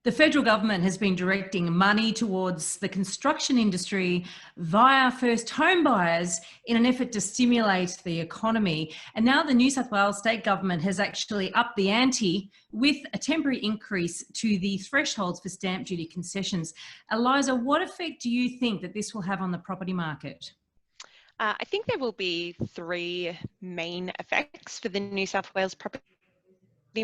The federal government has been directing money towards the construction industry via first home buyers in an effort to stimulate the economy. And now the New South Wales state government has actually upped the ante with a temporary increase to the thresholds for stamp duty concessions. Eliza, what effect do you think that this will have on the property market? I think there will be three main effects for the New South Wales property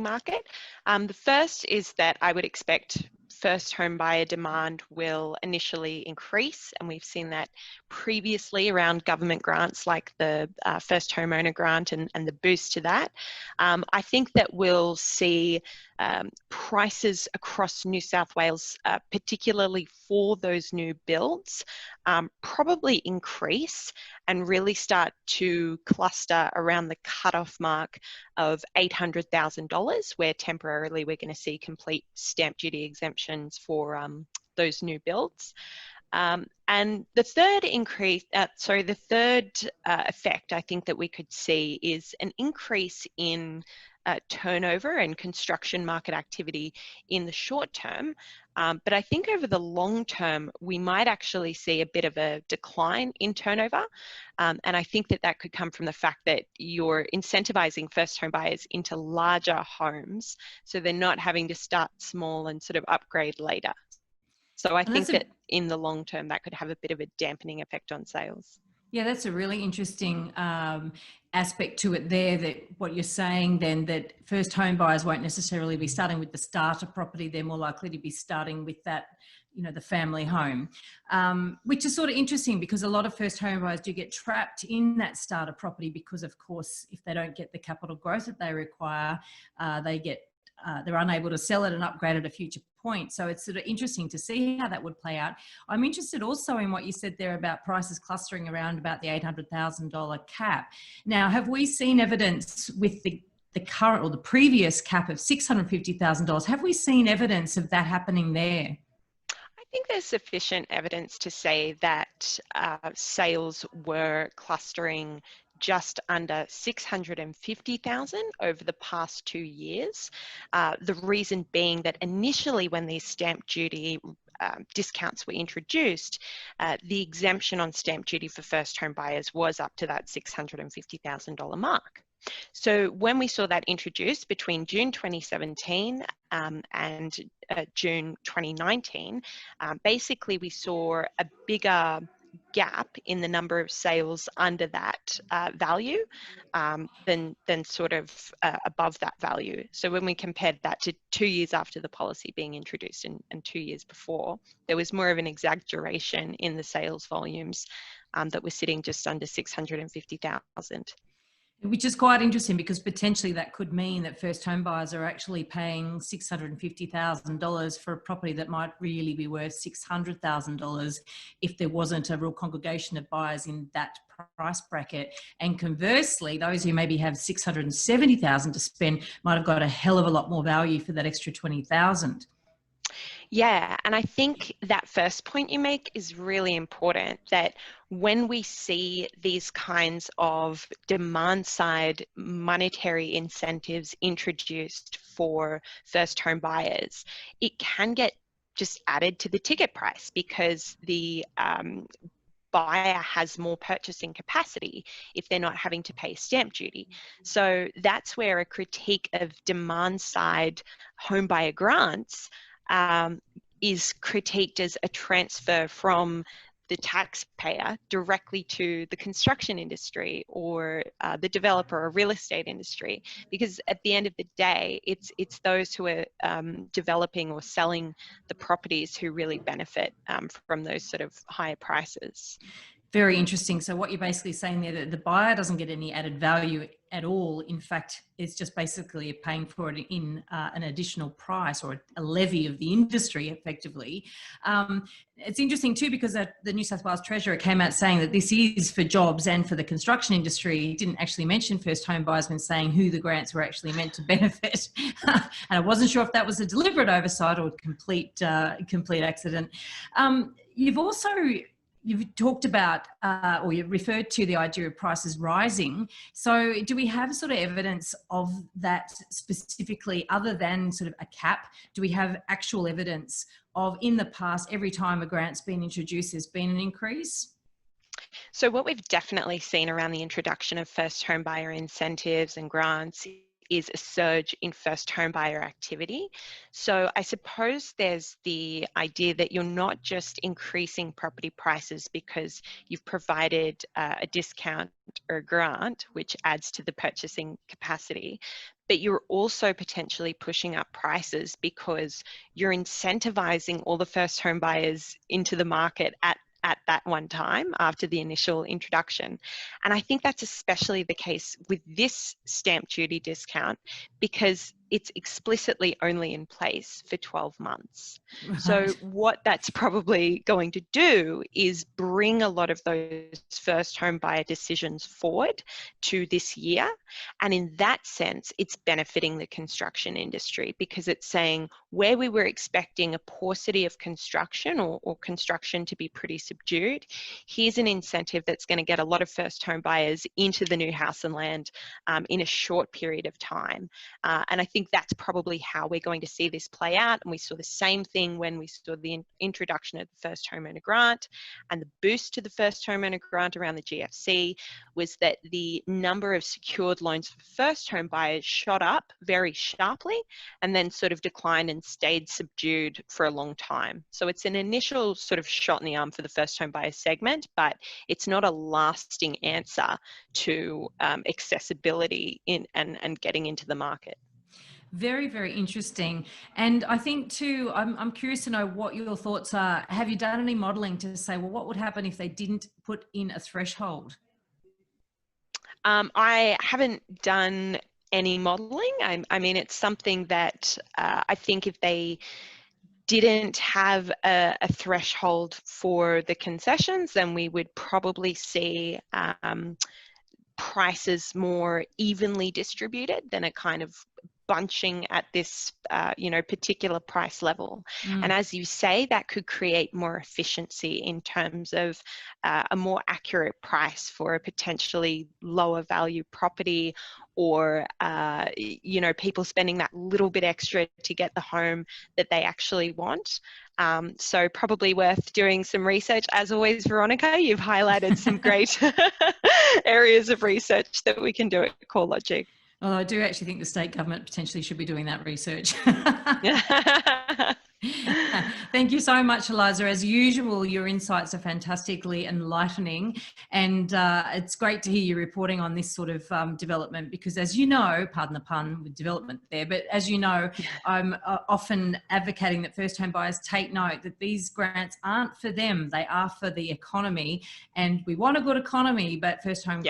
market. The first is that I would expect first home buyer demand will initially increase, and we've seen that previously around government grants like the first homeowner grant and the boost to that. I think that we'll see prices across New South Wales, particularly for those new builds, probably increase and really start to cluster around the cutoff mark of $800,000, where temporarily we're going to see complete stamp duty exemptions for those new builds. And the third effect I think that we could see is an increase in turnover and construction market activity in the short term. But I think over the long term, we might actually see a bit of a decline in turnover. And I think that that could come from the fact that you're incentivizing first home buyers into larger homes, so they're not having to start small and sort of upgrade later. So I think that in the long term, that could have a bit of a dampening effect on sales. Yeah, that's a really interesting aspect to it there, that what you're saying then, that first home buyers won't necessarily be starting with the starter property. They're more likely to be starting with that, you know, the family home, which is sort of interesting because a lot of first home buyers do get trapped in that starter property because, of course, if they don't get the capital growth that they require, they're unable to sell it and upgrade at a future point. So it's sort of interesting to see how that would play out. I'm interested also in what you said there about prices clustering around about the $800,000 cap. Now, have we seen evidence with the current or the previous cap of $650,000? Have we seen evidence of that happening there? I think there's sufficient evidence to say that sales were clustering just under 650,000 over the past 2 years. The reason being that initially when these stamp duty discounts were introduced, the exemption on stamp duty for first home buyers was up to that $650,000 mark. So when we saw that introduced between June 2017 and June 2019, basically we saw a bigger gap in the number of sales under that value than sort of above that value. So when we compared that to 2 years after the policy being introduced and 2 years before, there was more of an exaggeration in the sales volumes that were sitting just under 650,000. Which is quite interesting because potentially that could mean that first home buyers are actually paying $650,000 for a property that might really be worth $600,000 if there wasn't a real congregation of buyers in that price bracket. And conversely, those who maybe have $670,000 to spend might have got a hell of a lot more value for that extra $20,000. Yeah, and I think that first point you make is really important, that when we see these kinds of demand side monetary incentives introduced for first home buyers, it can get just added to the ticket price because the buyer has more purchasing capacity if they're not having to pay stamp duty. So that's where a critique of demand side home buyer grants is critiqued as a transfer from the taxpayer directly to the construction industry or the developer or real estate industry, because at the end of the day, it's those who are developing or selling the properties who really benefit from those sort of higher prices. Very interesting. So what you're basically saying there, that the buyer doesn't get any added value at all. In fact, it's just basically paying for it in an additional price or a levy of the industry, effectively. It's interesting too, because the New South Wales Treasurer came out saying that this is for jobs and for the construction industry. He didn't actually mention first home buyers when saying who the grants were actually meant to benefit. And I wasn't sure if that was a deliberate oversight or complete accident. You've also you've talked about, or you referred to the idea of prices rising. So do we have sort of evidence of that specifically, other than sort of a cap? Do we have actual evidence of, in the past, every time a grant's been introduced, there's been an increase? So what we've definitely seen around the introduction of first home buyer incentives and grants is a surge in first home buyer activity. So I suppose there's the idea that you're not just increasing property prices because you've provided a discount or a grant, which adds to the purchasing capacity, but you're also potentially pushing up prices because you're incentivizing all the first home buyers into the market at that one time after the initial introduction. And I think that's especially the case with this stamp duty discount because it's explicitly only in place for 12 months. Right. So what that's probably going to do is bring a lot of those first home buyer decisions forward to this year. And in that sense, it's benefiting the construction industry because it's saying where we were expecting a paucity of construction or construction to be pretty subdued, here's an incentive that's going to get a lot of first home buyers into the new house and land in a short period of time. And I think that's probably how we're going to see this play out. And we saw the same thing when we saw the introduction of the first homeowner grant, and the boost to the first homeowner grant around the GFC was that the number of secured loans for first home buyers shot up very sharply and then sort of declined and stayed subdued for a long time. So it's an initial sort of shot in the arm for the first home buyer segment, but it's not a lasting answer to accessibility and getting into the market. Very, very interesting. And I think too, I'm curious to know what your thoughts are. Have you done any modelling to say, well, what would happen if they didn't put in a threshold? I haven't done any modelling. I mean, it's something that I think if they didn't have a threshold for the concessions, then we would probably see prices more evenly distributed than a kind of bunching at this particular price level. And as you say, that could create more efficiency in terms of a more accurate price for a potentially lower value property, or people spending that little bit extra to get the home that they actually want. So probably worth doing some research. As always, Veronica, you've highlighted some great areas of research that we can do at CoreLogic. Well, I do actually think the state government potentially should be doing that research. Thank you so much, Eliza. As usual, your insights are fantastically enlightening, and it's great to hear you reporting on this sort of development because, as you know, pardon the pun with development there, but as you know, I'm often advocating that first home buyers take note that these grants aren't for them, they are for the economy, and we want a good economy, but first home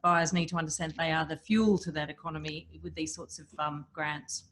buyers need to understand they are the fuel to that economy with these sorts of grants.